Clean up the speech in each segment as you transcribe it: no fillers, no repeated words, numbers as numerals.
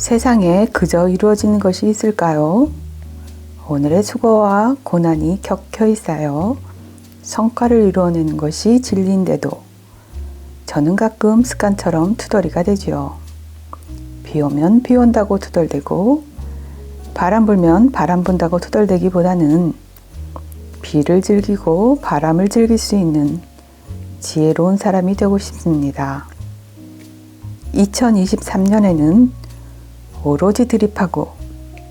세상에 그저 이루어지는 것이 있을까요? 오늘의 수고와 고난이 켜켜이 쌓여 성과를 이루어내는 것이 진리인데도 저는 가끔 습관처럼 투덜이가 되지요. 비 오면 비 온다고 투덜대고 바람 불면 바람 분다고 투덜대기보다는 비를 즐기고 바람을 즐길 수 있는 지혜로운 사람이 되고 싶습니다. 2023년에는 오로지 드립하고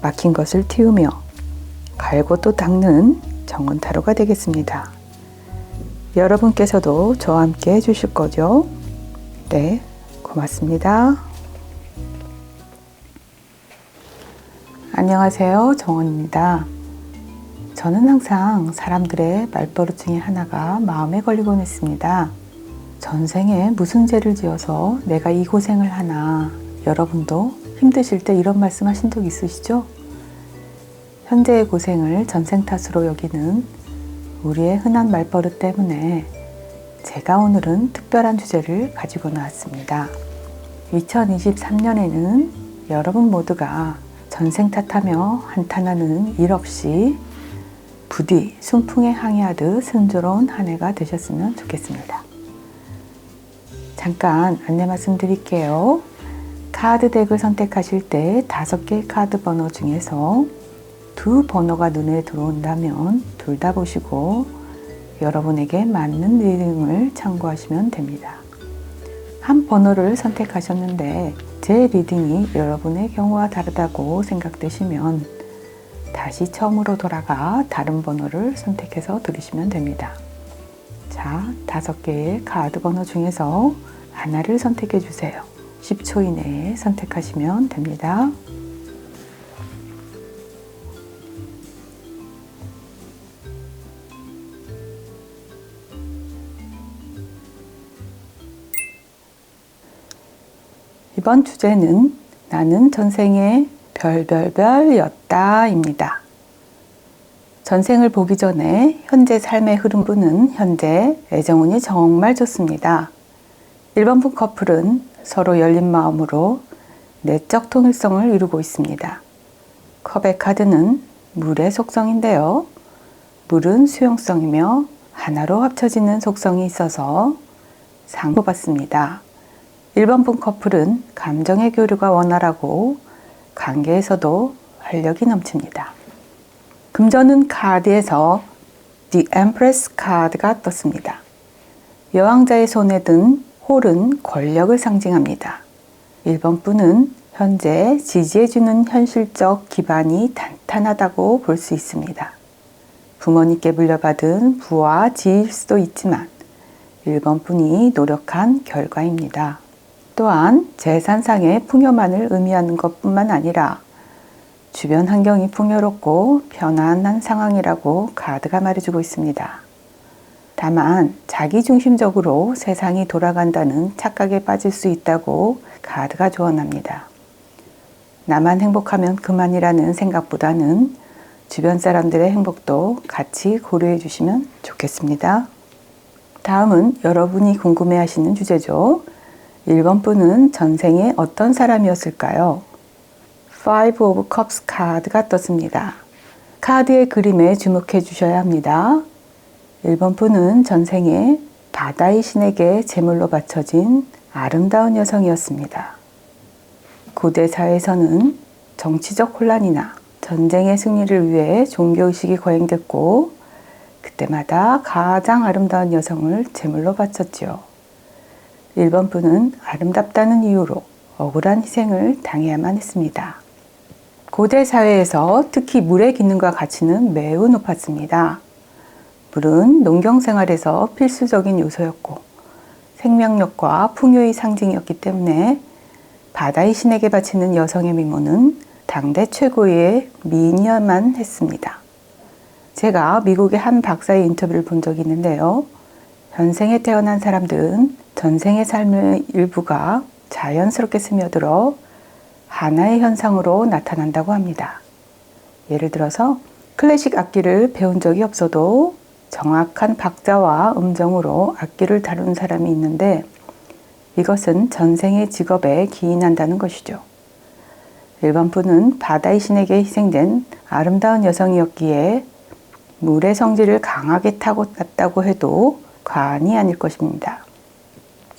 막힌 것을 틔우며 갈고 또 닦는 정원타로가 되겠습니다. 여러분께서도 저와 함께 해주실 거죠? 네, 고맙습니다. 안녕하세요, 정원입니다. 저는 항상 사람들의 말버릇 중에 하나가 마음에 걸리곤 했습니다. 전생에 무슨 죄를 지어서 내가 이 고생을 하나. 여러분도 힘드실 때 이런 말씀 하신 적 있으시죠? 현재의 고생을 전생 탓으로 여기는 우리의 흔한 말버릇 때문에 제가 오늘은 특별한 주제를 가지고 나왔습니다. 2023년에는 여러분 모두가 전생 탓하며 한탄하는 일 없이 부디 순풍에 항해하듯 순조로운 한 해가 되셨으면 좋겠습니다. 잠깐 안내 말씀드릴게요. 카드 덱을 선택하실 때 5개의 카드 번호 중에서 2 번호가 눈에 들어온다면 둘 다 보시고 여러분에게 맞는 리딩을 참고하시면 됩니다. 한 번호를 선택하셨는데 제 리딩이 여러분의 경우와 다르다고 생각되시면 다시 처음으로 돌아가 다른 번호를 선택해서 들으시면 됩니다. 자, 5개의 카드 번호 중에서 하나를 선택해 주세요. 10초 이내에 선택하시면 됩니다. 이번 주제는 나는 전생에 별별별이었다 입니다. 전생을 보기 전에 현재 삶의 흐름분은 현재 애정운이 정말 좋습니다. 1번분 커플은 서로 열린 마음으로 내적 통일성을 이루고 있습니다. 컵의 카드는 물의 속성인데요. 물은 수용성이며 하나로 합쳐지는 속성이 있어서 상고받습니다. 1번분 커플은 감정의 교류가 원활하고 관계에서도 활력이 넘칩니다. 금전운 카드에서 The Empress 카드가 떴습니다. 여왕자의 손에 든 홀은 권력을 상징합니다. 1번 분은 현재 지지해주는 현실적 기반이 탄탄하다고 볼 수 있습니다. 부모님께 물려받은 부와 지위일 수도 있지만 1번 분이 노력한 결과입니다. 또한 재산상의 풍요만을 의미하는 것뿐만 아니라 주변 환경이 풍요롭고 편안한 상황이라고 카드가 말해주고 있습니다. 다만 자기중심적으로 세상이 돌아간다는 착각에 빠질 수 있다고 카드가 조언합니다. 나만 행복하면 그만이라는 생각보다는 주변 사람들의 행복도 같이 고려해 주시면 좋겠습니다. 다음은 여러분이 궁금해하시는 주제죠. 1번 분은 전생에 어떤 사람이었을까요? Five of Cups 카드가 떴습니다. 카드의 그림에 주목해 주셔야 합니다. 1번 분은 전생에 바다의 신에게 제물로 바쳐진 아름다운 여성이었습니다. 고대 사회에서는 정치적 혼란이나 전쟁의 승리를 위해 종교의식이 거행됐고 그때마다 가장 아름다운 여성을 제물로 바쳤지요. 1번 분은 아름답다는 이유로 억울한 희생을 당해야만 했습니다. 고대 사회에서 특히 물의 기능과 가치는 매우 높았습니다. 물은 농경생활에서 필수적인 요소였고 생명력과 풍요의 상징이었기 때문에 바다의 신에게 바치는 여성의 미모는 당대 최고의 미인이어야만 했습니다. 제가 미국의 한 박사의 인터뷰를 본 적이 있는데요. 현생에 태어난 사람들은 전생의 삶의 일부가 자연스럽게 스며들어 하나의 현상으로 나타난다고 합니다. 예를 들어서 클래식 악기를 배운 적이 없어도 정확한 박자와 음정으로 악기를 다루는 사람이 있는데 이것은 전생의 직업에 기인한다는 것이죠. 1번 분은 바다의 신에게 희생된 아름다운 여성이었기에 물의 성질을 강하게 타고났다고 해도 과언이 아닐 것입니다.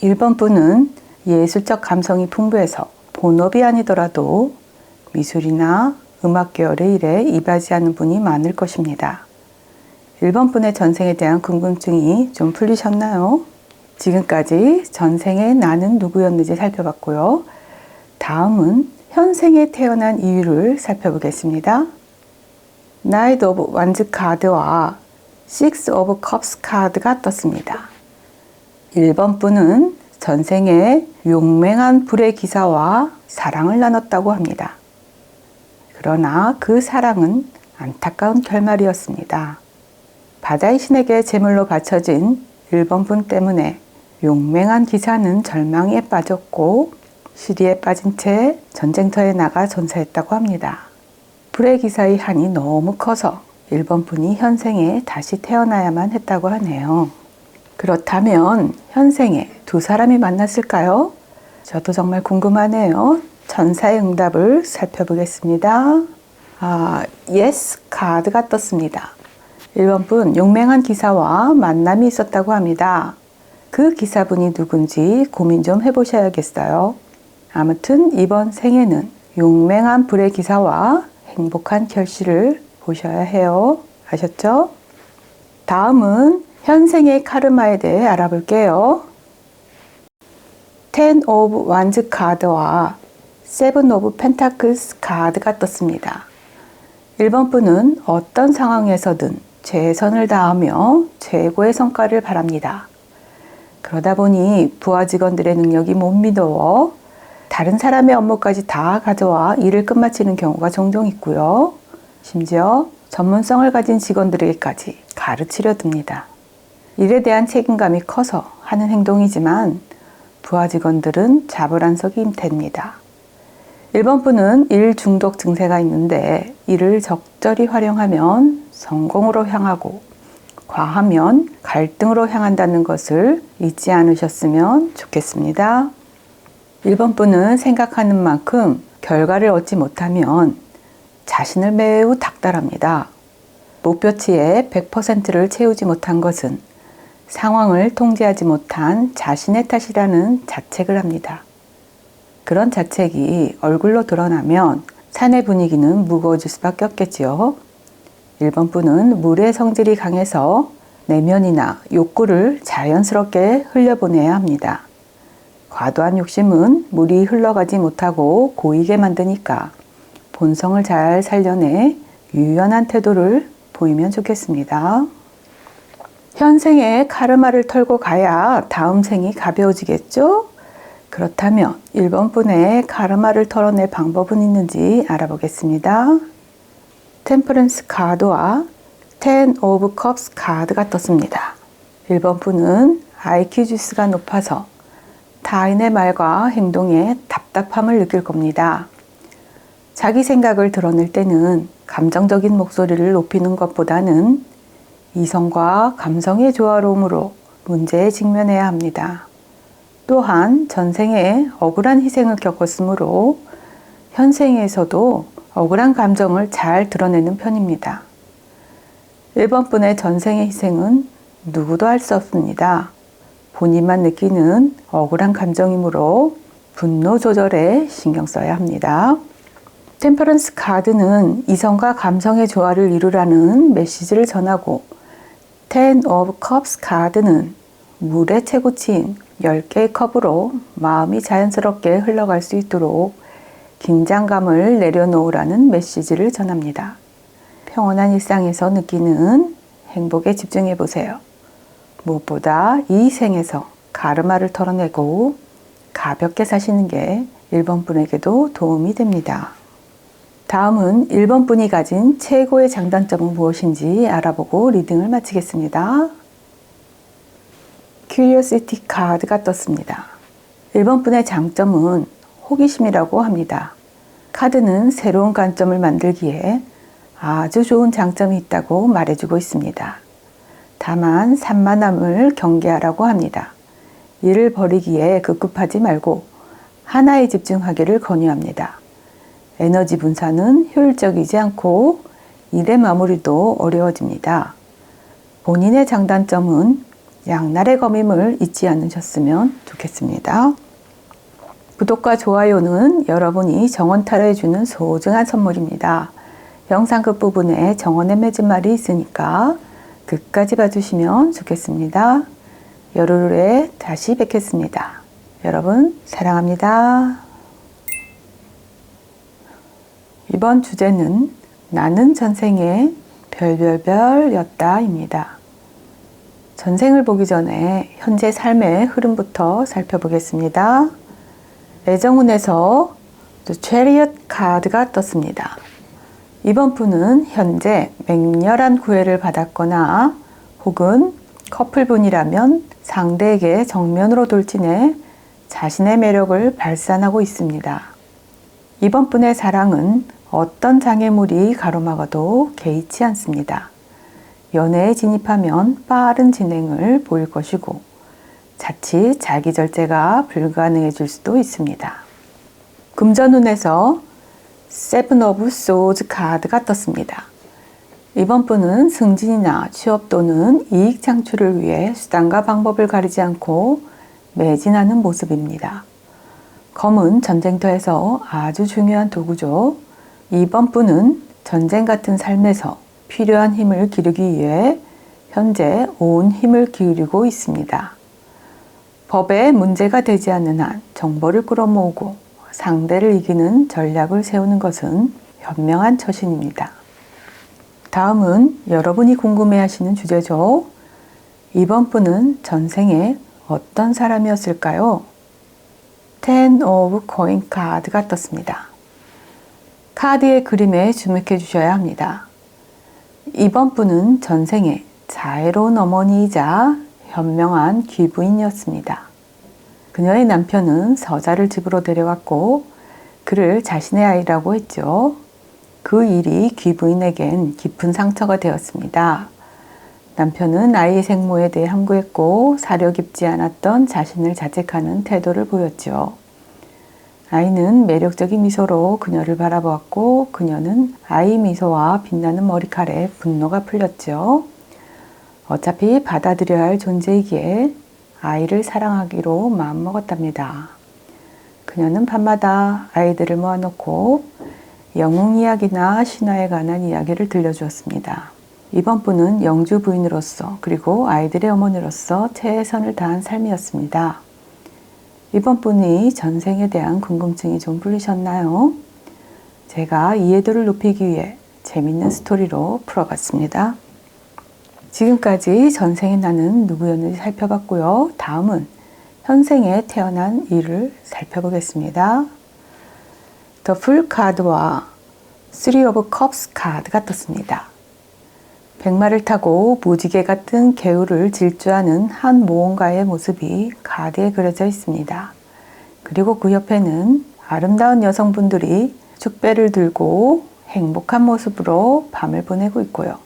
1번 분은 예술적 감성이 풍부해서 본업이 아니더라도 미술이나 음악 계열의 일에 이바지하는 분이 많을 것입니다. 1번 분의 전생에 대한 궁금증이 좀 풀리셨나요? 지금까지 전생의 나는 누구였는지 살펴봤고요. 다음은 현생에 태어난 이유를 살펴보겠습니다. 나이트 오브 완즈 카드와 식스 오브 컵스 카드가 떴습니다. 1번 분은 전생에 용맹한 불의 기사와 사랑을 나눴다고 합니다. 그러나 그 사랑은 안타까운 결말이었습니다. 바다의 신에게 제물로 바쳐진 1번 분 때문에 용맹한 기사는 절망에 빠졌고 시리에 빠진 채 전쟁터에 나가 전사했다고 합니다. 불의 기사의 한이 너무 커서 1번 분이 현생에 다시 태어나야만 했다고 하네요. 그렇다면 현생에 두 사람이 만났을까요? 저도 정말 궁금하네요. 전사의 응답을 살펴보겠습니다. yes 카드가 떴습니다. 1번 분 용맹한 기사와 만남이 있었다고 합니다. 그 기사분이 누군지 고민 좀 해보셔야겠어요. 아무튼 이번 생에는 용맹한 불의 기사와 행복한 결실을 보셔야 해요. 아셨죠? 다음은 현생의 카르마에 대해 알아볼게요. 10 of Wands 카드와 7 of Pentacles 카드가 떴습니다. 1번 분은 어떤 상황에서든 최선을 다하며 최고의 성과를 바랍니다. 그러다 보니 부하 직원들의 능력이 못 믿어 다른 사람의 업무까지 다 가져와 일을 끝마치는 경우가 종종 있고요. 심지어 전문성을 가진 직원들에게까지 가르치려 듭니다. 일에 대한 책임감이 커서 하는 행동이지만 부하 직원들은 자불안석이 됩니다. 1번 분은 일 중독 증세가 있는데 이를 적절히 활용하면 성공으로 향하고 과하면 갈등으로 향한다는 것을 잊지 않으셨으면 좋겠습니다. 1번 분은 생각하는 만큼 결과를 얻지 못하면 자신을 매우 닥달합니다. 목표치의 100%를 채우지 못한 것은 상황을 통제하지 못한 자신의 탓이라는 자책을 합니다. 그런 자책이 얼굴로 드러나면 사내 분위기는 무거워질 수밖에 없겠지요. 1번 분은 물의 성질이 강해서 내면이나 욕구를 자연스럽게 흘려보내야 합니다. 과도한 욕심은 물이 흘러가지 못하고 고이게 만드니까 본성을 잘 살려내 유연한 태도를 보이면 좋겠습니다. 현생에 카르마를 털고 가야 다음 생이 가벼워지겠죠? 그렇다면 1번 분의 카르마를 털어낼 방법은 있는지 알아보겠습니다. 템퍼런스 카드와 10 of Cups 카드가 떴습니다. 1번 분은 IQ 지수가 높아서 타인의 말과 행동에 답답함을 느낄 겁니다. 자기 생각을 드러낼 때는 감정적인 목소리를 높이는 것보다는 이성과 감성의 조화로움으로 문제에 직면해야 합니다. 또한 전생에 억울한 희생을 겪었으므로 현생에서도 억울한 감정을 잘 드러내는 편입니다. 1번 분의 전생의 희생은 누구도 할 수 없습니다. 본인만 느끼는 억울한 감정이므로 분노 조절에 신경 써야 합니다. 템퍼런스 카드는 이성과 감성의 조화를 이루라는 메시지를 전하고 10 of Cups 카드는 물의 최고치인 10개의 컵으로 마음이 자연스럽게 흘러갈 수 있도록 긴장감을 내려놓으라는 메시지를 전합니다. 평온한 일상에서 느끼는 행복에 집중해 보세요. 무엇보다 이 생에서 카르마를 털어내고 가볍게 사시는 게 1번 분에게도 도움이 됩니다. 다음은 1번 분이 가진 최고의 장단점은 무엇인지 알아보고 리딩을 마치겠습니다. Curiosity 카드가 떴습니다. 1번 분의 장점은 호기심이라고 합니다. 카드는 새로운 관점을 만들기에 아주 좋은 장점이 있다고 말해주고 있습니다. 다만 산만함을 경계하라고 합니다. 일을 벌이기에 급급하지 말고 하나에 집중하기를 권유합니다. 에너지 분산은 효율적이지 않고 일의 마무리도 어려워집니다. 본인의 장단점은 양날의 검임을 잊지 않으셨으면 좋겠습니다. 구독과 좋아요는 여러분이 정원타로 해주는 소중한 선물입니다. 영상 끝부분에 정원의 맺은 말이 있으니까 끝까지 봐주시면 좋겠습니다. 열흘 후에 다시 뵙겠습니다. 여러분 사랑합니다. 이번 주제는 나는 전생에 별별별였다입니다. 전생을 보기 전에 현재 삶의 흐름부터 살펴보겠습니다. 애정운에서 The Chariot 카드가 떴습니다. 이번 분은 현재 맹렬한 구애를 받았거나 혹은 커플분이라면 상대에게 정면으로 돌진해 자신의 매력을 발산하고 있습니다. 이번 분의 사랑은 어떤 장애물이 가로막아도 개의치 않습니다. 연애에 진입하면 빠른 진행을 보일 것이고 자칫 자기 절제가 불가능해질 수도 있습니다. 금전운에서 세븐 오브 소즈 카드가 떴습니다. 이번 분은 승진이나 취업 또는 이익 창출을 위해 수단과 방법을 가리지 않고 매진하는 모습입니다. 검은 전쟁터에서 아주 중요한 도구죠. 이번 분은 전쟁 같은 삶에서 필요한 힘을 기르기 위해 현재 온 힘을 기울이고 있습니다. 법에 문제가 되지 않는 한 정보를 끌어모으고 상대를 이기는 전략을 세우는 것은 현명한 처신입니다. 다음은 여러분이 궁금해하시는 주제죠. 이번 분은 전생에 어떤 사람이었을까요? Ten of Coin 카드가 떴습니다. 카드의 그림에 주목해 주셔야 합니다. 이번 분은 전생에 자애로운 어머니이자 현명한 귀부인이었습니다. 그녀의 남편은 서자를 집으로 데려왔고 그를 자신의 아이라고 했죠. 그 일이 귀부인에겐 깊은 상처가 되었습니다. 남편은 아이의 생모에 대해 함구했고 사려 깊지 않았던 자신을 자책하는 태도를 보였죠. 아이는 매력적인 미소로 그녀를 바라보았고 그녀는 아이 미소와 빛나는 머리칼에 분노가 풀렸죠. 어차피 받아들여야 할 존재이기에 아이를 사랑하기로 마음먹었답니다. 그녀는 밤마다 아이들을 모아놓고 영웅 이야기나 신화에 관한 이야기를 들려주었습니다. 이번 분은 영주 부인으로서 그리고 아이들의 어머니로서 최선을 다한 삶이었습니다. 이번 분이 전생에 대한 궁금증이 좀 풀리셨나요? 제가 이해도를 높이기 위해 재밌는 스토리로 풀어봤습니다. 지금까지 전생의 나는 누구였는지 살펴봤고요. 다음은 현생에 태어난 이를 살펴보겠습니다. The Fool 카드와 Three of Cups 카드가 떴습니다. 백마를 타고 무지개 같은 개울을 질주하는 한 모험가의 모습이 카드에 그려져 있습니다. 그리고 그 옆에는 아름다운 여성분들이 축배를 들고 행복한 모습으로 밤을 보내고 있고요.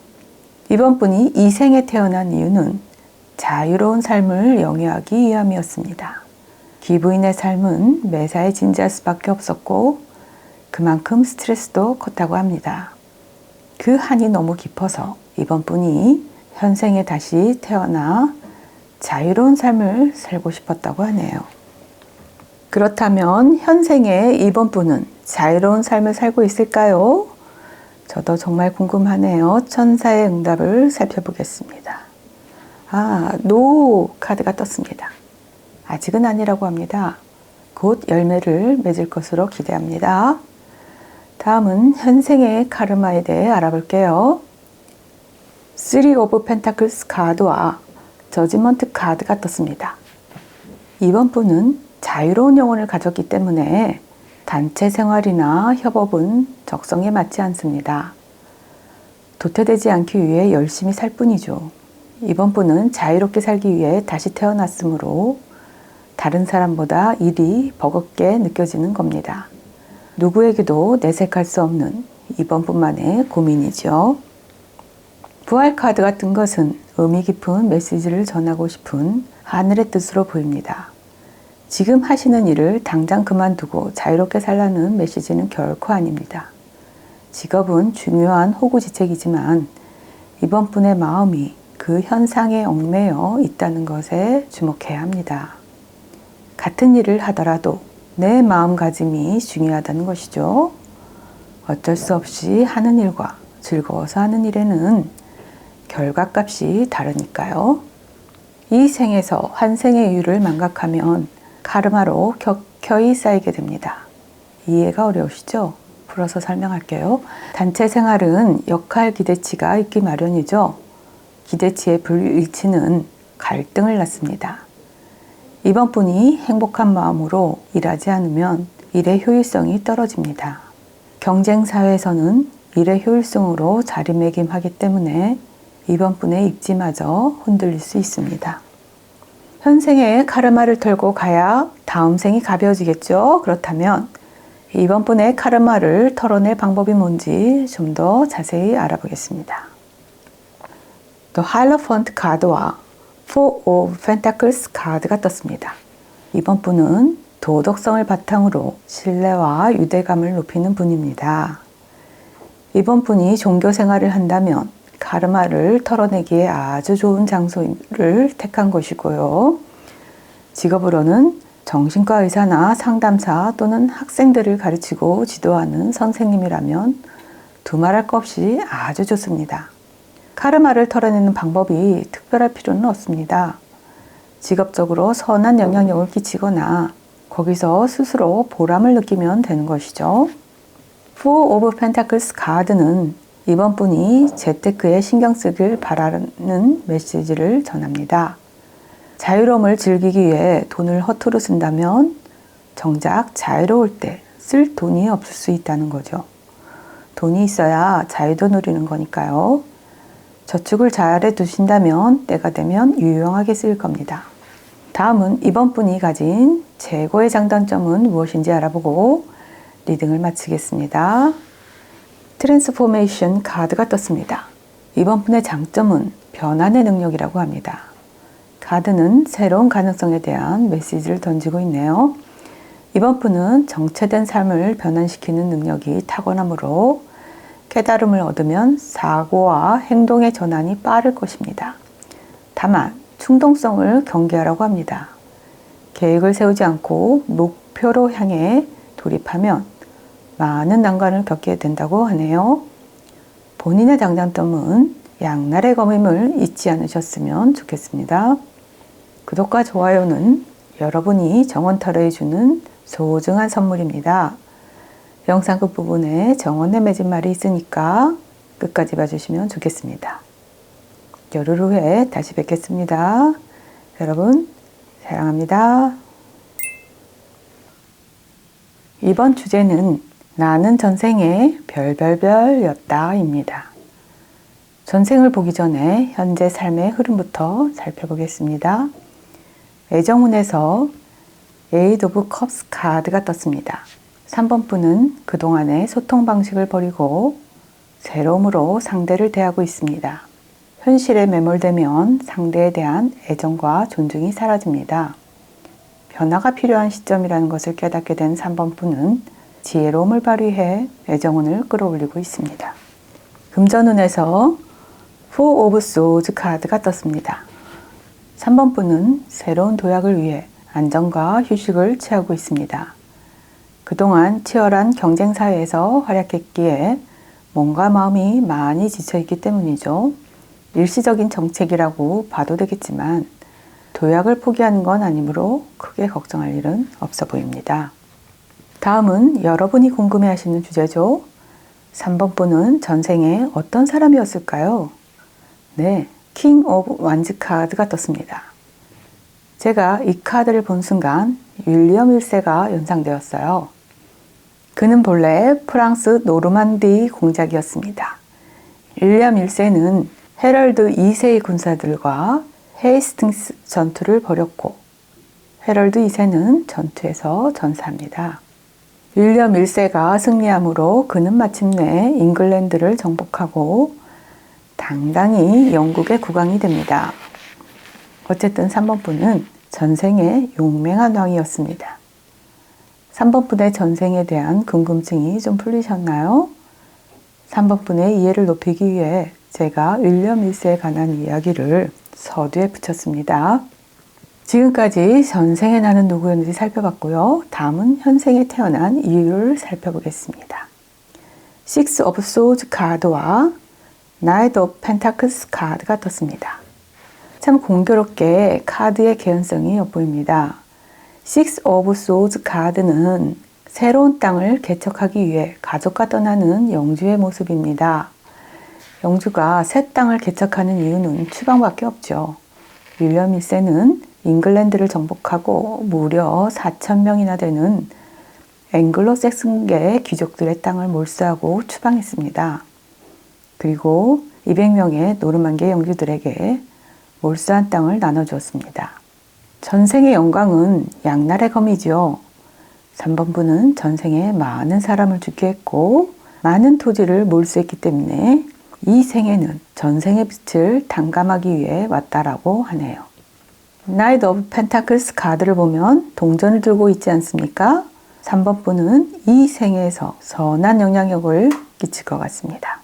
이번 분이 이 생에 태어난 이유는 자유로운 삶을 영위하기 위함이었습니다. 귀부인의 삶은 매사에 진지할 수밖에 없었고 그만큼 스트레스도 컸다고 합니다. 그 한이 너무 깊어서 이번 분이 현생에 다시 태어나 자유로운 삶을 살고 싶었다고 하네요. 그렇다면 현생에 이번 분은 자유로운 삶을 살고 있을까요? 저도 정말 궁금하네요. 천사의 응답을 살펴보겠습니다. 노 카드가 떴습니다. 아직은 아니라고 합니다. 곧 열매를 맺을 것으로 기대합니다. 다음은 현생의 카르마에 대해 알아볼게요. Three of Pentacles 카드와 저지먼트 카드가 떴습니다. 이번 분은 자유로운 영혼을 가졌기 때문에 단체 생활이나 협업은 적성에 맞지 않습니다. 도태되지 않기 위해 열심히 살 뿐이죠. 이번 분은 자유롭게 살기 위해 다시 태어났으므로 다른 사람보다 일이 버겁게 느껴지는 겁니다. 누구에게도 내색할 수 없는 이번 분만의 고민이죠. 부활 카드 같은 것은 의미 깊은 메시지를 전하고 싶은 하늘의 뜻으로 보입니다. 지금 하시는 일을 당장 그만두고 자유롭게 살라는 메시지는 결코 아닙니다. 직업은 중요한 호구지책이지만 이번 분의 마음이 그 현상에 얽매여 있다는 것에 주목해야 합니다. 같은 일을 하더라도 내 마음가짐이 중요하다는 것이죠. 어쩔 수 없이 하는 일과 즐거워서 하는 일에는 결과값이 다르니까요. 이 생에서 환생의 이유를 망각하면 카르마로 격혀이 쌓이게 됩니다. 이해가 어려우시죠? 풀어서 설명할게요. 단체 생활은 역할 기대치가 있기 마련이죠. 기대치의 불일치는 갈등을 낳습니다. 이번 분이 행복한 마음으로 일하지 않으면 일의 효율성이 떨어집니다. 경쟁 사회에서는 일의 효율성으로 자리매김하기 때문에 이번 분의 입지마저 흔들릴 수 있습니다. 현생에 카르마를 털고 가야 다음 생이 가벼워지겠죠? 그렇다면 이번 분의 카르마를 털어낼 방법이 뭔지 좀 더 자세히 알아보겠습니다. The Hierophant 카드와 Four of Pentacles 카드가 떴습니다. 이번 분은 도덕성을 바탕으로 신뢰와 유대감을 높이는 분입니다. 이번 분이 종교 생활을 한다면 카르마를 털어내기에 아주 좋은 장소를 택한 것이고요. 직업으로는 정신과 의사나 상담사 또는 학생들을 가르치고 지도하는 선생님이라면 두말할 것 없이 아주 좋습니다. 카르마를 털어내는 방법이 특별할 필요는 없습니다. 직업적으로 선한 영향력을 끼치거나 거기서 스스로 보람을 느끼면 되는 것이죠. Four of Pentacles 카드는 이번 분이 재테크에 신경 쓰길 바라는 메시지를 전합니다. 자유로움을 즐기기 위해 돈을 허투루 쓴다면 정작 자유로울 때 쓸 돈이 없을 수 있다는 거죠. 돈이 있어야 자유도 누리는 거니까요. 저축을 잘해 두신다면 때가 되면 유용하게 쓰일 겁니다. 다음은 이번 분이 가진 최고의 장단점은 무엇인지 알아보고 리딩을 마치겠습니다. 트랜스포메이션 카드가 떴습니다. 이번 분의 장점은 변환의 능력이라고 합니다. 카드는 새로운 가능성에 대한 메시지를 던지고 있네요. 이번 분은 정체된 삶을 변환시키는 능력이 타고나므로 깨달음을 얻으면 사고와 행동의 전환이 빠를 것입니다. 다만 충동성을 경계하라고 합니다. 계획을 세우지 않고 목표로 향해 돌입하면 많은 난관을 겪게 된다고 하네요. 본인의 장단점은 양날의 검임을 잊지 않으셨으면 좋겠습니다. 구독과 좋아요는 여러분이 정원타로에 주는 소중한 선물입니다. 영상 끝부분에 정원의 맺은말이 있으니까 끝까지 봐주시면 좋겠습니다. 열흘 후에 다시 뵙겠습니다. 여러분 사랑합니다. 이번 주제는 나는 전생에 별별별였다 입니다. 전생을 보기 전에 현재 삶의 흐름부터 살펴보겠습니다. 애정운에서 Eight of Cups 카드가 떴습니다. 3번 분은 그동안의 소통 방식을 버리고 새로움으로 상대를 대하고 있습니다. 현실에 매몰되면 상대에 대한 애정과 존중이 사라집니다. 변화가 필요한 시점이라는 것을 깨닫게 된 3번 분은 지혜로움을 발휘해 애정운을 끌어올리고 있습니다. 금전운에서 Four of Swords 카드가 떴습니다. 3번 분은 새로운 도약을 위해 안정과 휴식을 취하고 있습니다. 그동안 치열한 경쟁 사회에서 활약했기에 몸과 마음이 많이 지쳐있기 때문이죠. 일시적인 정책이라고 봐도 되겠지만 도약을 포기하는 건 아니므로 크게 걱정할 일은 없어 보입니다. 다음은 여러분이 궁금해하시는 주제죠. 3번 분은 전생에 어떤 사람이었을까요? 네, 킹 오브 완즈 카드가 떴습니다. 제가 이 카드를 본 순간 윌리엄 1세가 연상되었어요. 그는 본래 프랑스 노르만디 공작이었습니다. 윌리엄 1세는 헤럴드 2세의 군사들과 헤이스팅스 전투를 벌였고 헤럴드 2세는 전투에서 전사합니다. 윌리엄 1세가 승리함으로 그는 마침내 잉글랜드를 정복하고 당당히 영국의 국왕이 됩니다. 어쨌든 3번 분은 전생에 용맹한 왕이었습니다. 3번 분의 전생에 대한 궁금증이 좀 풀리셨나요? 3번 분의 이해를 높이기 위해 제가 윌리엄 밀스에 관한 이야기를 서두에 붙였습니다. 지금까지 전생에 나는 누구였는지 살펴봤고요. 다음은 현생에 태어난 이유를 살펴보겠습니다. Six of Swords 카드와 Knight of Pentacles 카드가 떴습니다. 참 공교롭게 카드의 개연성이 엿보입니다. Six of Swords 카드는 새로운 땅을 개척하기 위해 가족과 떠나는 영주의 모습입니다. 영주가 새 땅을 개척하는 이유는 추방밖에 없죠. 윌리엄 밀스는 잉글랜드를 정복하고 무려 4,000명이나 되는 앵글로색슨계 귀족들의 땅을 몰수하고 추방했습니다. 그리고 200명의 노르만계 영주들에게 몰수한 땅을 나눠주었습니다. 전생의 영광은 양날의 검이죠. 3번 분은 전생에 많은 사람을 죽게 했고 많은 토지를 몰수했기 때문에 이 생에는 전생의 빛을 탕감하기 위해 왔다라고 하네요. Knight of Pentacles 카드를 보면 동전을 들고 있지 않습니까? 3번 분은 이 생에서 선한 영향력을 끼칠 것 같습니다.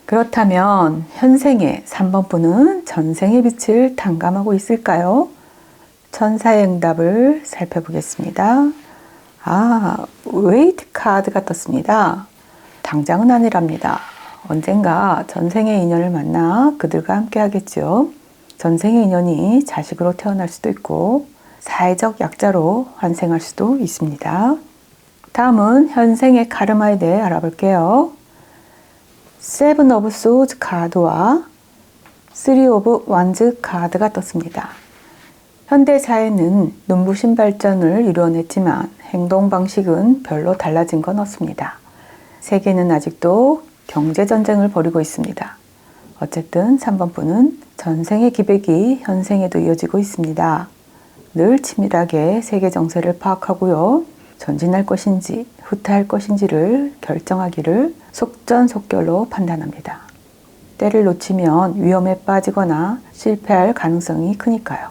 그렇다면 현생에 3번 분은 전생의 빛을 탕감하고 있을까요? 천사의 응답을 살펴보겠습니다. 웨이트 카드가 떴습니다. 당장은 아니랍니다. 언젠가 전생의 인연을 만나 그들과 함께 하겠죠. 전생의 인연이 자식으로 태어날 수도 있고 사회적 약자로 환생할 수도 있습니다. 다음은 현생의 카르마에 대해 알아볼게요. Seven of Swords 카드와 Three of Wands 카드가 떴습니다. 현대 사회는 눈부신 발전을 이루어냈지만 행동 방식은 별로 달라진 건 없습니다. 세계는 아직도 경제 전쟁을 벌이고 있습니다. 어쨌든 3번 분은 전생의 기백이 현생에도 이어지고 있습니다. 늘 치밀하게 세계 정세를 파악하고요. 전진할 것인지 후퇴할 것인지를 결정하기를 속전속결로 판단합니다. 때를 놓치면 위험에 빠지거나 실패할 가능성이 크니까요.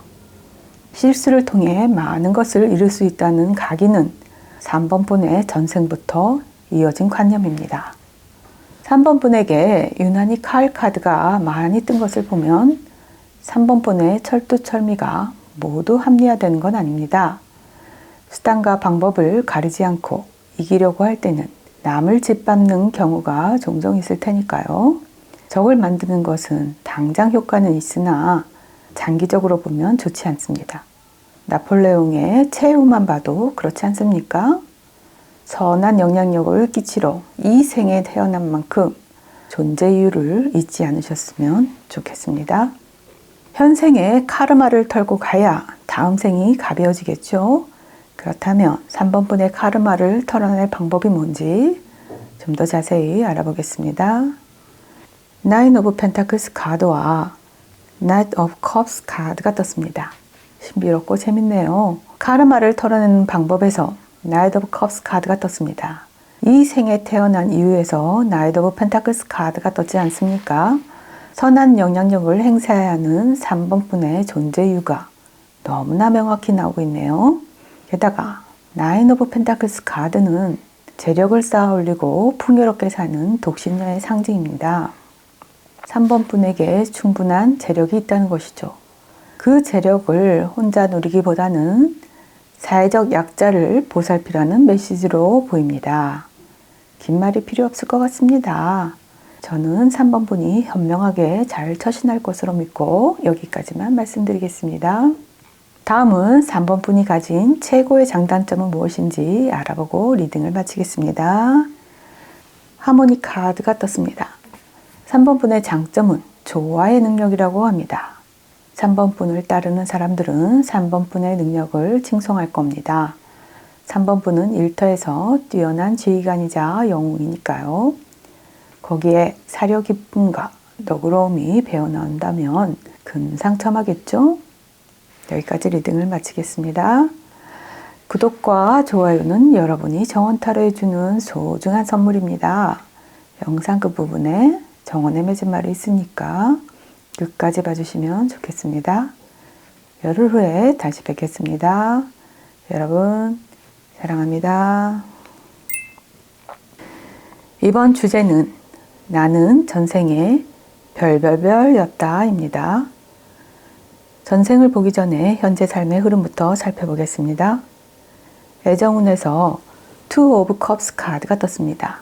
실수를 통해 많은 것을 이룰 수 있다는 각인은 3번 분의 전생부터 이어진 관념입니다. 3번 분에게 유난히 칼 카드가 많이 뜬 것을 보면 3번 분의 철두철미가 모두 합리화되는 건 아닙니다. 수단과 방법을 가리지 않고 이기려고 할 때는 남을 짓밟는 경우가 종종 있을 테니까요. 적을 만드는 것은 당장 효과는 있으나 장기적으로 보면 좋지 않습니다. 나폴레옹의 최후만 봐도 그렇지 않습니까? 선한 영향력을 끼치러 이 생에 태어난 만큼 존재 이유를 잊지 않으셨으면 좋겠습니다. 현생에 카르마를 털고 가야 다음 생이 가벼워지겠죠. 그렇다면 3번 분의 카르마를 털어낼 방법이 뭔지 좀 더 자세히 알아보겠습니다. Nine of Pentacles 카드와 Knight of Cups 카드가 떴습니다. 신비롭고 재밌네요. 카르마를 털어내는 방법에서 Knight of Cups 카드가 떴습니다. 이 생에 태어난 이유에서 Knight of Pentacles 카드가 떴지 않습니까? 선한 영향력을 행사해야 하는 3번 분의 존재 이유가 너무나 명확히 나오고 있네요. 게다가 Nine of Pentacles 카드는 재력을 쌓아 올리고 풍요롭게 사는 독신녀의 상징입니다. 3번 분에게 충분한 재력이 있다는 것이죠. 그 재력을 혼자 누리기보다는 사회적 약자를 보살피라는 메시지로 보입니다. 긴 말이 필요 없을 것 같습니다. 저는 3번 분이 현명하게 잘 처신할 것으로 믿고 여기까지만 말씀드리겠습니다. 다음은 3번 분이 가진 최고의 장단점은 무엇인지 알아보고 리딩을 마치겠습니다. 하모니 카드가 떴습니다. 3번 분의 장점은 조화의 능력이라고 합니다. 3번 분을 따르는 사람들은 3번 분의 능력을 칭송할 겁니다. 3번 분은 일터에서 뛰어난 지휘관이자 영웅이니까요. 거기에 사려 기쁨과 너그러움이 배어나온다면 금상첨화겠죠? 여기까지 리딩을 마치겠습니다. 구독과 좋아요는 여러분이 정원 타로에 주는 소중한 선물입니다. 영상 끝부분에 정원의 맺은말이 있으니까 끝까지 봐주시면 좋겠습니다. 열흘 후에 다시 뵙겠습니다. 여러분 사랑합니다. 이번 주제는 나는 전생에 별별별였다 입니다. 전생을 보기 전에 현재 삶의 흐름부터 살펴보겠습니다. 애정운에서 Two of Cups 카드가 떴습니다.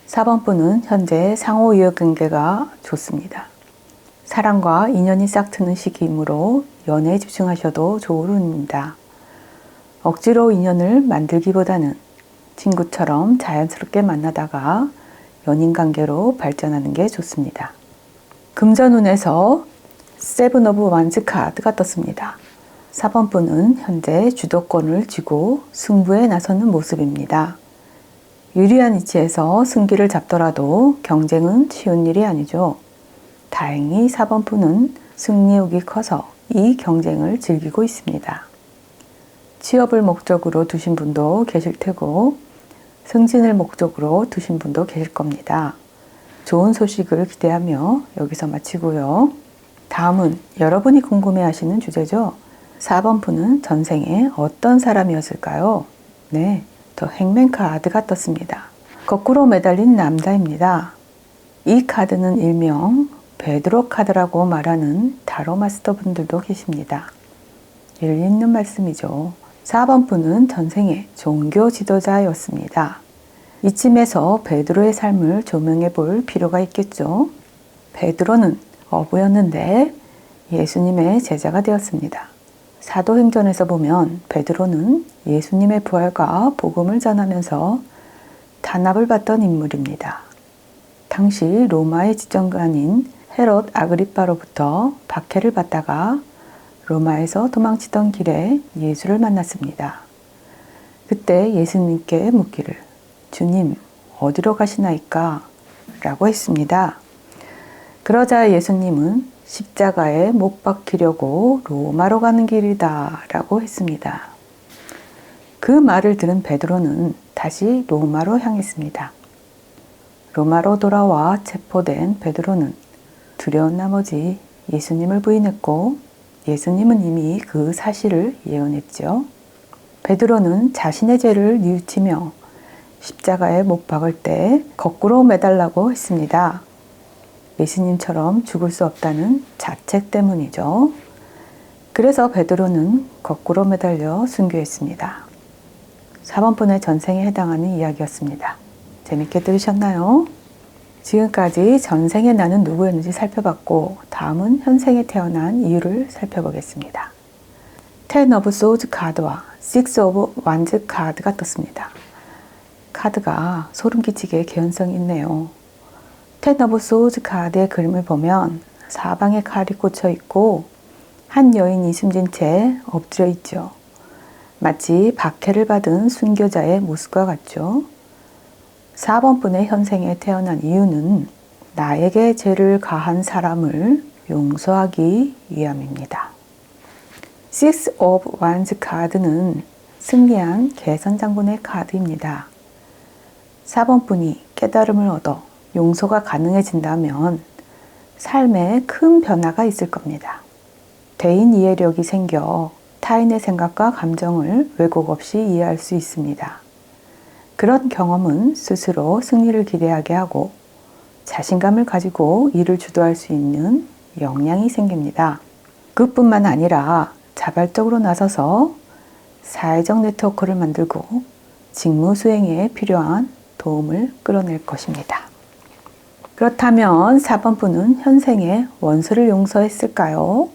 4번 분은 현재 상호 이해관계가 좋습니다. 사랑과 인연이 싹 트는 시기이므로 연애에 집중하셔도 좋은 운입니다. 억지로 인연을 만들기보다는 친구처럼 자연스럽게 만나다가 연인관계로 발전하는 게 좋습니다. 금전운에서 세븐 오브 완즈 카드가 떴습니다. 4번 분은 현재 주도권을 쥐고 승부에 나서는 모습입니다. 유리한 위치에서 승기를 잡더라도 경쟁은 쉬운 일이 아니죠. 다행히 4번 분은 승리욕이 커서 이 경쟁을 즐기고 있습니다. 취업을 목적으로 두신 분도 계실 테고 승진을 목적으로 두신 분도 계실 겁니다. 좋은 소식을 기대하며 여기서 마치고요. 다음은 여러분이 궁금해하시는 주제죠. 4번 분은 전생에 어떤 사람이었을까요? 네, 더 행맨 카드가 떴습니다. 거꾸로 매달린 남자입니다. 이 카드는 일명 베드로 카드라고 말하는 타로 마스터 분들도 계십니다. 일리 있는 말씀이죠. 4번 분은 전생에 종교 지도자였습니다. 이쯤에서 베드로의 삶을 조명해 볼 필요가 있겠죠. 베드로는 어부였는데 예수님의 제자가 되었습니다. 사도행전에서 보면 베드로는 예수님의 부활과 복음을 전하면서 탄압을 받던 인물입니다. 당시 로마의 지정관인 헤롯 아그리빠로부터 박해를 받다가 로마에서 도망치던 길에 예수를 만났습니다. 그때 예수님께 묻기를 주님 어디로 가시나이까? 라고 했습니다. 그러자 예수님은 십자가에 못 박히려고 로마로 가는 길이다 라고 했습니다. 그 말을 들은 베드로는 다시 로마로 향했습니다. 로마로 돌아와 체포된 베드로는 두려운 나머지 예수님을 부인했고 예수님은 이미 그 사실을 예언했죠. 베드로는 자신의 죄를 뉘우치며 십자가에 못 박을 때 거꾸로 매달라고 했습니다. 예수님처럼 죽을 수 없다는 자책 때문이죠. 그래서 베드로는 거꾸로 매달려 순교했습니다. 4번 분의 전생에 해당하는 이야기였습니다. 재밌게 들으셨나요? 지금까지 전생의 나는 누구였는지 살펴봤고 다음은 현생에 태어난 이유를 살펴보겠습니다. Ten of Swords 카드와 Six of Wands 카드가 떴습니다. 카드가 소름 끼치게 개연성이 있네요. Ten of Swords 카드의 그림을 보면 사방에 칼이 꽂혀 있고 한 여인이 숨진 채 엎드려 있죠. 마치 박해를 받은 순교자의 모습과 같죠. 4번 분의 현생에 태어난 이유는 나에게 죄를 가한 사람을 용서하기 위함입니다. Six of Wands 카드는 승리한 개선장군의 카드입니다. 4번 분이 깨달음을 얻어 용서가 가능해진다면 삶에 큰 변화가 있을 겁니다. 대인 이해력이 생겨 타인의 생각과 감정을 왜곡 없이 이해할 수 있습니다. 그런 경험은 스스로 승리를 기대하게 하고 자신감을 가지고 일을 주도할 수 있는 역량이 생깁니다. 그뿐만 아니라 자발적으로 나서서 사회적 네트워크를 만들고 직무 수행에 필요한 도움을 끌어낼 것입니다. 그렇다면 4번 분은 현생에 원수를 용서했을까요?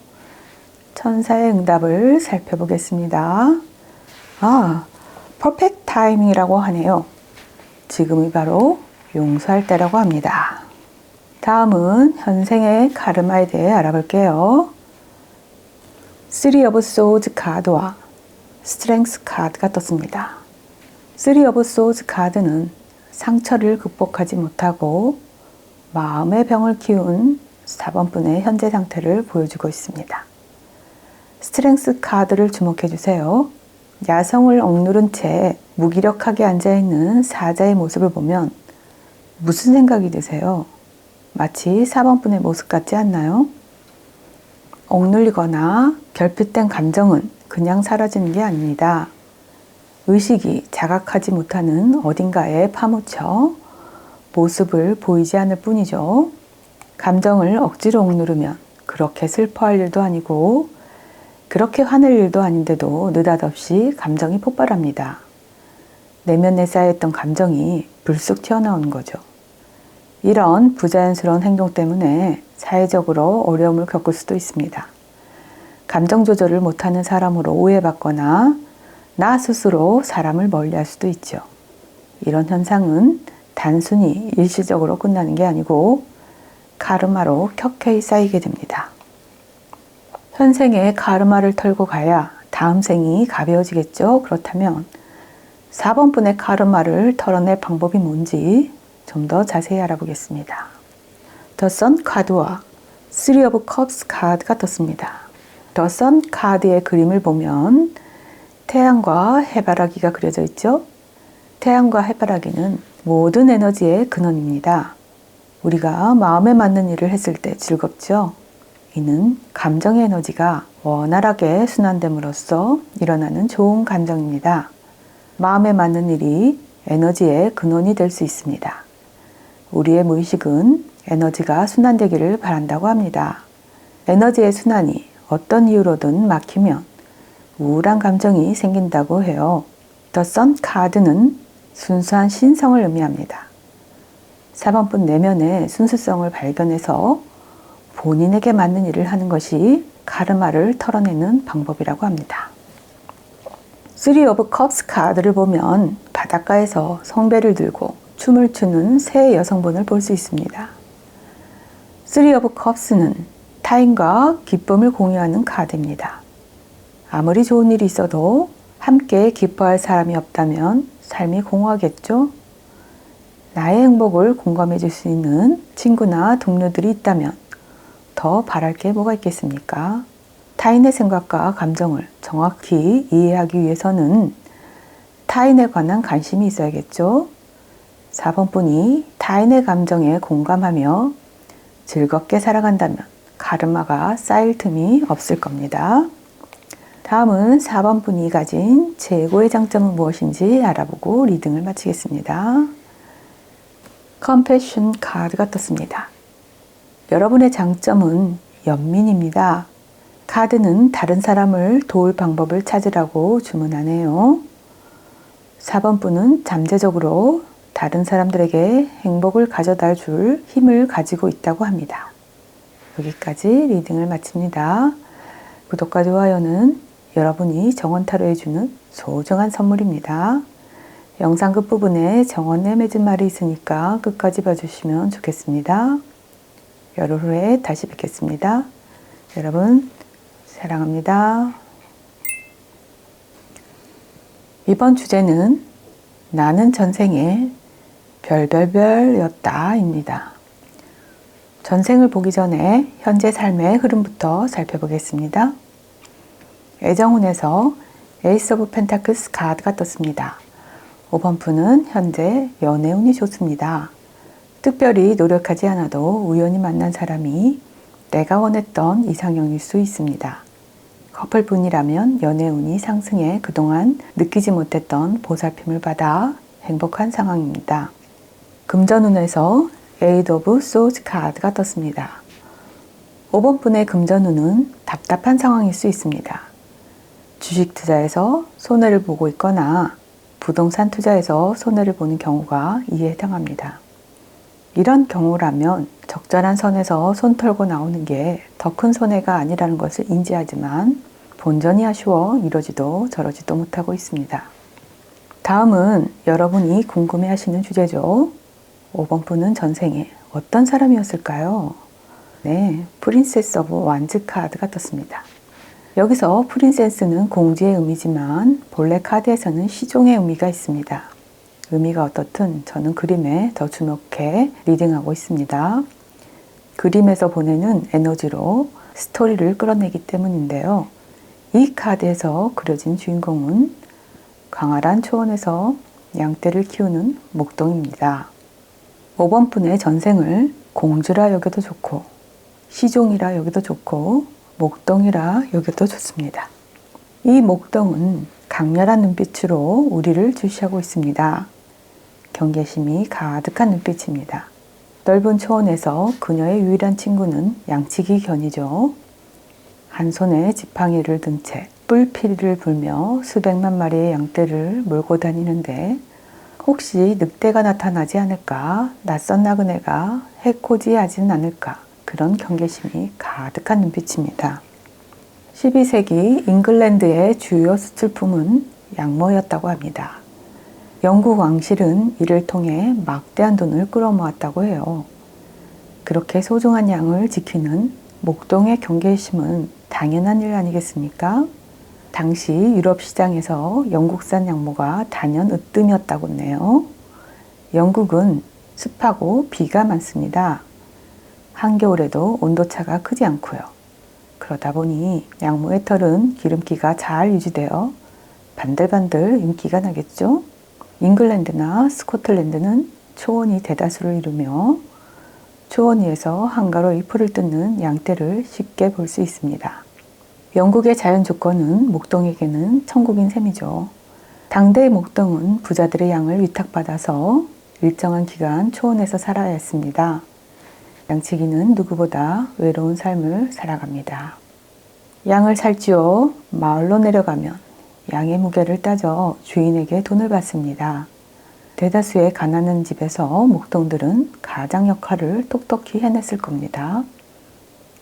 천사의 응답을 살펴보겠습니다. 퍼펙트 타이밍이라고 하네요. 지금이 바로 용서할 때라고 합니다. 다음은 현생의 카르마에 대해 알아볼게요. Three of Swords 카드와 Strength 카드가 떴습니다. Three of Swords 카드는 상처를 극복하지 못하고 마음의 병을 키운 4번 분의 현재 상태를 보여주고 있습니다. 스트렝스 카드를 주목해 주세요. 야성을 억누른 채 무기력하게 앉아있는 사자의 모습을 보면 무슨 생각이 드세요? 마치 4번 분의 모습 같지 않나요? 억눌리거나 결핍된 감정은 그냥 사라지는 게 아닙니다. 의식이 자각하지 못하는 어딘가에 파묻혀 모습을 보이지 않을 뿐이죠. 감정을 억지로 억누르면 그렇게 슬퍼할 일도 아니고 그렇게 화낼 일도 아닌데도 느닷없이 감정이 폭발합니다. 내면에 쌓여있던 감정이 불쑥 튀어나오는 거죠. 이런 부자연스러운 행동 때문에 사회적으로 어려움을 겪을 수도 있습니다. 감정 조절을 못하는 사람으로 오해받거나 나 스스로 사람을 멀리할 수도 있죠. 이런 현상은 단순히 일시적으로 끝나는 게 아니고 카르마로 켜켜이 쌓이게 됩니다. 현생에 카르마를 털고 가야 다음 생이 가벼워지겠죠. 그렇다면 4번분의 카르마를 털어낼 방법이 뭔지 좀 더 자세히 알아보겠습니다. The Sun 카드와 Three of Cups 카드가 떴습니다. The Sun 카드의 그림을 보면 태양과 해바라기가 그려져 있죠. 태양과 해바라기는 모든 에너지의 근원입니다. 우리가 마음에 맞는 일을 했을 때 즐겁죠. 이는 감정의 에너지가 원활하게 순환됨으로써 일어나는 좋은 감정입니다. 마음에 맞는 일이 에너지의 근원이 될 수 있습니다. 우리의 무의식은 에너지가 순환되기를 바란다고 합니다. 에너지의 순환이 어떤 이유로든 막히면 우울한 감정이 생긴다고 해요. The Sun 카드는 순수한 신성을 의미합니다. 4번분 내면의 순수성을 발견해서 본인에게 맞는 일을 하는 것이 카르마를 털어내는 방법이라고 합니다. Three of Cups 카드를 보면 바닷가에서 성배를 들고 춤을 추는 세 여성분을 볼 수 있습니다. Three of Cups는 타인과 기쁨을 공유하는 카드입니다. 아무리 좋은 일이 있어도 함께 기뻐할 사람이 없다면 삶이 공허하겠죠? 나의 행복을 공감해 줄 수 있는 친구나 동료들이 있다면 더 바랄 게 뭐가 있겠습니까? 타인의 생각과 감정을 정확히 이해하기 위해서는 타인에 관한 관심이 있어야겠죠? 4번분이 타인의 감정에 공감하며 즐겁게 살아간다면 카르마가 쌓일 틈이 없을 겁니다. 다음은 4번분이 가진 최고의 장점은 무엇인지 알아보고 리딩을 마치겠습니다. 컴패션 카드가 떴습니다. 여러분의 장점은 연민입니다. 카드는 다른 사람을 도울 방법을 찾으라고 주문하네요. 4번분은 잠재적으로 다른 사람들에게 행복을 가져다 줄 힘을 가지고 있다고 합니다. 여기까지 리딩을 마칩니다. 구독과 좋아요는 여러분이 정원타로에 주는 소중한 선물입니다. 영상 끝부분에 정원에 맺은 말이 있으니까 끝까지 봐주시면 좋겠습니다. 열흘 후에 다시 뵙겠습니다. 여러분 사랑합니다. 이번 주제는 나는 전생에 별별별이었다 입니다. 전생을 보기 전에 현재 삶의 흐름부터 살펴보겠습니다. 애정운에서 에이스 오브 펜타클스 카드가 떴습니다. 5번분은 현재 연애운이 좋습니다. 특별히 노력하지 않아도 우연히 만난 사람이 내가 원했던 이상형일 수 있습니다. 커플분이라면 연애운이 상승해 그동안 느끼지 못했던 보살핌을 받아 행복한 상황입니다. 금전운에서 에이드 오브 소즈 카드가 떴습니다. 5번분의 금전운은 답답한 상황일 수 있습니다. 주식 투자에서 손해를 보고 있거나 부동산 투자에서 손해를 보는 경우가 이에 해당합니다. 이런 경우라면 적절한 선에서 손 털고 나오는 게 더 큰 손해가 아니라는 것을 인지하지만 본전이 아쉬워 이러지도 저러지도 못하고 있습니다. 다음은 여러분이 궁금해하시는 주제죠. 5번분은 전생에 어떤 사람이었을까요? 네, 프린세스 오브 완즈 카드가 떴습니다. 여기서 프린세스는 공주의 의미지만 본래 카드에서는 시종의 의미가 있습니다. 의미가 어떻든 저는 그림에 더 주목해 리딩하고 있습니다. 그림에서 보내는 에너지로 스토리를 끌어내기 때문인데요. 이 카드에서 그려진 주인공은 광활한 초원에서 양떼를 키우는 목동입니다. 5번분의 전생을 공주라 여겨도 좋고 시종이라 여겨도 좋고 목동이라 여겨도 좋습니다. 이 목동은 강렬한 눈빛으로 우리를 주시하고 있습니다. 경계심이 가득한 눈빛입니다. 넓은 초원에서 그녀의 유일한 친구는 양치기 견이죠. 한 손에 지팡이를 든 채 뿔피리를 불며 수백만 마리의 양떼를 몰고 다니는데 혹시 늑대가 나타나지 않을까, 낯선 나그네가 해코지하지는 않을까, 그런 경계심이 가득한 눈빛입니다. 12세기 잉글랜드의 주요 수출품은 양모였다고 합니다. 영국 왕실은 이를 통해 막대한 돈을 끌어모았다고 해요. 그렇게 소중한 양을 지키는 목동의 경계심은 당연한 일 아니겠습니까? 당시 유럽 시장에서 영국산 양모가 단연 으뜸이었다고 하네요. 영국은 습하고 비가 많습니다. 한겨울에도 온도차가 크지 않고요. 그러다 보니 양모의 털은 기름기가 잘 유지되어 반들반들 윤기가 나겠죠. 잉글랜드나 스코틀랜드는 초원이 대다수를 이루며 초원 위에서 한가로이 풀을 뜯는 양떼를 쉽게 볼 수 있습니다. 영국의 자연 조건은 목동에게는 천국인 셈이죠. 당대의 목동은 부자들의 양을 위탁받아서 일정한 기간 초원에서 살아야 했습니다. 양치기는 누구보다 외로운 삶을 살아갑니다. 양을 살지요. 마을로 내려가면 양의 무게를 따져 주인에게 돈을 받습니다. 대다수의 가난한 집에서 목동들은 가장 역할을 똑똑히 해냈을 겁니다.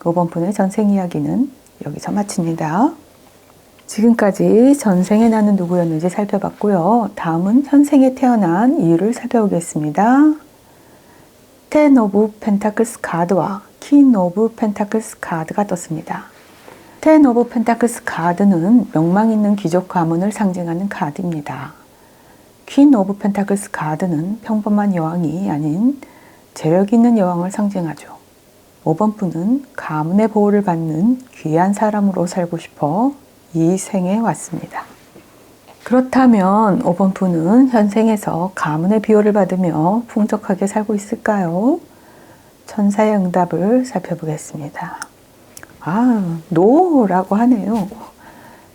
5번 분의 전생 이야기는 여기서 마칩니다. 지금까지 전생에 나는 누구였는지 살펴봤고요. 다음은 현생에 태어난 이유를 살펴보겠습니다. 텐 오브 펜타클스 카드와 퀸 오브 펜타클스 카드가 떴습니다. 텐 오브 펜타클스 카드는 명망 있는 귀족 가문을 상징하는 카드입니다. 퀸 오브 펜타클스 카드는 평범한 여왕이 아닌 재력 있는 여왕을 상징하죠. 5번 분은 가문의 보호를 받는 귀한 사람으로 살고 싶어 이 생에 왔습니다. 그렇다면 5번 분은 현생에서 가문의 비호를 받으며 풍족하게 살고 있을까요? 천사의 응답을 살펴보겠습니다. 노라고 하네요.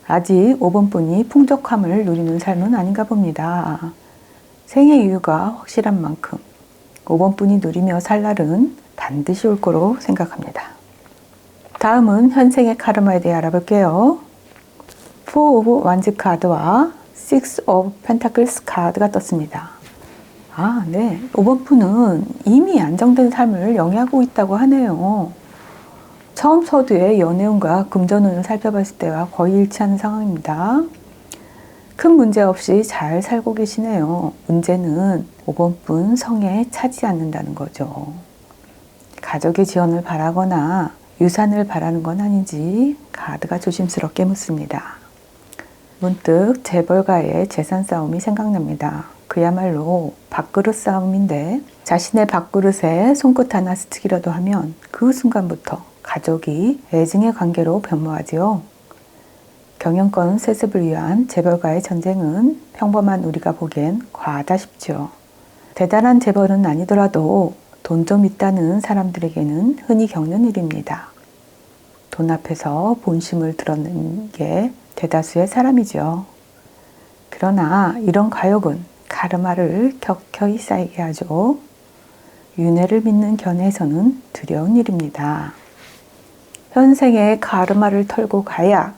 아직 5번 분이 풍족함을 누리는 삶은 아닌가 봅니다. 생의 이유가 확실한 만큼 5번 분이 누리며 살 날은 반드시 올 거로 생각합니다. 다음은 현생의 카르마에 대해 알아볼게요. 4 of Wands 카드와 6 of Pentacles 카드가 떴습니다. 네. 5번 분은 이미 안정된 삶을 영위하고 있다고 하네요. 처음 서두에 연애운과 금전운을 살펴봤을 때와 거의 일치하는 상황입니다. 큰 문제 없이 잘 살고 계시네요. 문제는 5번 분 성에 차지 않는다는 거죠. 가족의 지원을 바라거나 유산을 바라는 건 아닌지 카드가 조심스럽게 묻습니다. 문득 재벌가의 재산 싸움이 생각납니다. 그야말로 밥그릇 싸움인데 자신의 밥그릇에 손끝 하나 스치기라도 하면 그 순간부터 가족이 애증의 관계로 변모하지요. 경영권 세습을 위한 재벌과의 전쟁은 평범한 우리가 보기엔 과하다 싶죠. 대단한 재벌은 아니더라도 돈 좀 있다는 사람들에게는 흔히 겪는 일입니다. 돈 앞에서 본심을 드러내는 게 대다수의 사람이죠. 그러나 이런 과욕은 카르마를 켜켜이 쌓이게 하죠. 윤회를 믿는 견해에서는 두려운 일입니다. 현생의 카르마를 털고 가야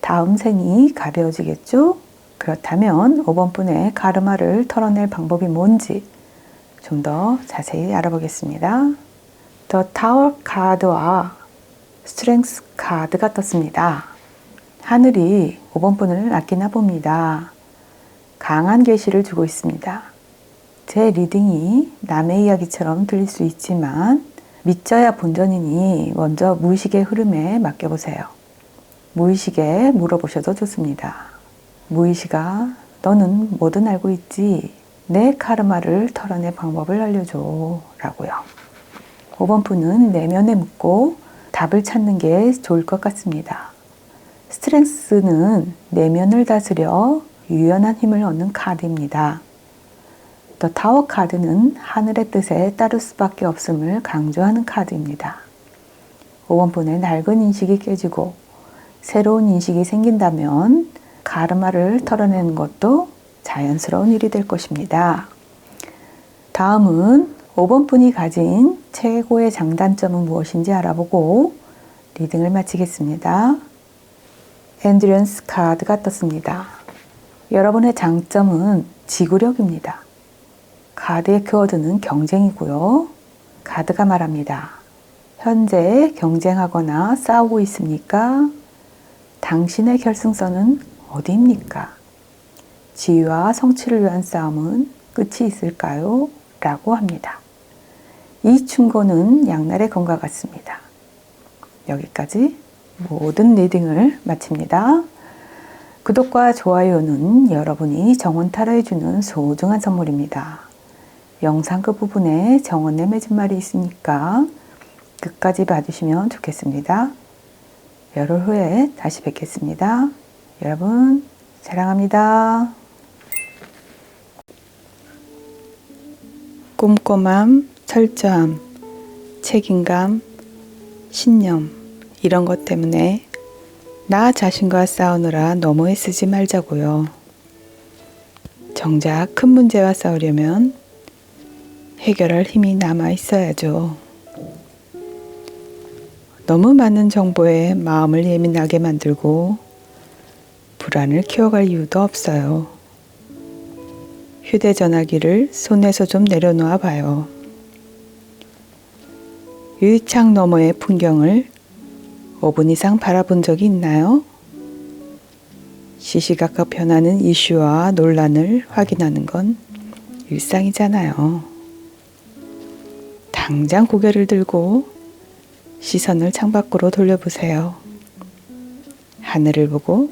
다음 생이 가벼워지겠죠? 그렇다면 5번 분의 카르마를 털어낼 방법이 뭔지 좀 더 자세히 알아보겠습니다. The Tower 카드와 Strength 카드가 떴습니다. 하늘이 5번 분을 아끼나 봅니다. 강한 계시를 주고 있습니다. 제 리딩이 남의 이야기처럼 들릴 수 있지만 믿져야 본전이니 먼저 무의식의 흐름에 맡겨보세요. 무의식에 물어보셔도 좋습니다. 무의식아, 너는 뭐든 알고 있지? 내 카르마를 털어낼 방법을 알려줘 라고요. 5번 분은 내면에 묻고 답을 찾는 게 좋을 것 같습니다. 스트렝스는 내면을 다스려 유연한 힘을 얻는 카드입니다. 더 타워 카드는 하늘의 뜻에 따를 수밖에 없음을 강조하는 카드입니다. 5번 분의 낡은 인식이 깨지고 새로운 인식이 생긴다면 가르마를 털어내는 것도 자연스러운 일이 될 것입니다. 다음은 5번 분이 가진 최고의 장단점은 무엇인지 알아보고 리딩을 마치겠습니다. 엔듀런스 카드가 떴습니다. 여러분의 장점은 지구력입니다. 카드의 키워드는 경쟁이고요. 카드가 말합니다. 현재 경쟁하거나 싸우고 있습니까? 당신의 결승선은 어디입니까? 지위와 성취를 위한 싸움은 끝이 있을까요? 라고 합니다. 이 충고는 양날의 검과 같습니다. 여기까지 모든 리딩을 마칩니다. 구독과 좋아요는 여러분이 정원 타로에 주는 소중한 선물입니다. 영상 끝 부분에 정원의 맺은말이 있으니까 끝까지 봐주시면 좋겠습니다. 열흘 후에 다시 뵙겠습니다. 여러분 사랑합니다. 꼼꼼함, 철저함, 책임감, 신념 이런 것 때문에 나 자신과 싸우느라 너무 애쓰지 말자고요. 정작 큰 문제와 싸우려면 해결할 힘이 남아 있어야죠. 너무 많은 정보에 마음을 예민하게 만들고 불안을 키워갈 이유도 없어요. 휴대전화기를 손에서 좀 내려놓아 봐요. 유리창 너머의 풍경을 5분 이상 바라본 적이 있나요? 시시각각 변하는 이슈와 논란을 확인하는 건 일상이잖아요. 당장 고개를 들고 시선을 창밖으로 돌려보세요. 하늘을 보고,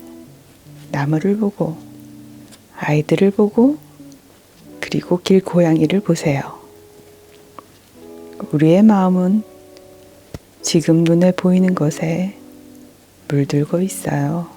나무를 보고, 아이들을 보고, 그리고 길고양이를 보세요. 우리의 마음은 지금 눈에 보이는 것에 물들고 있어요.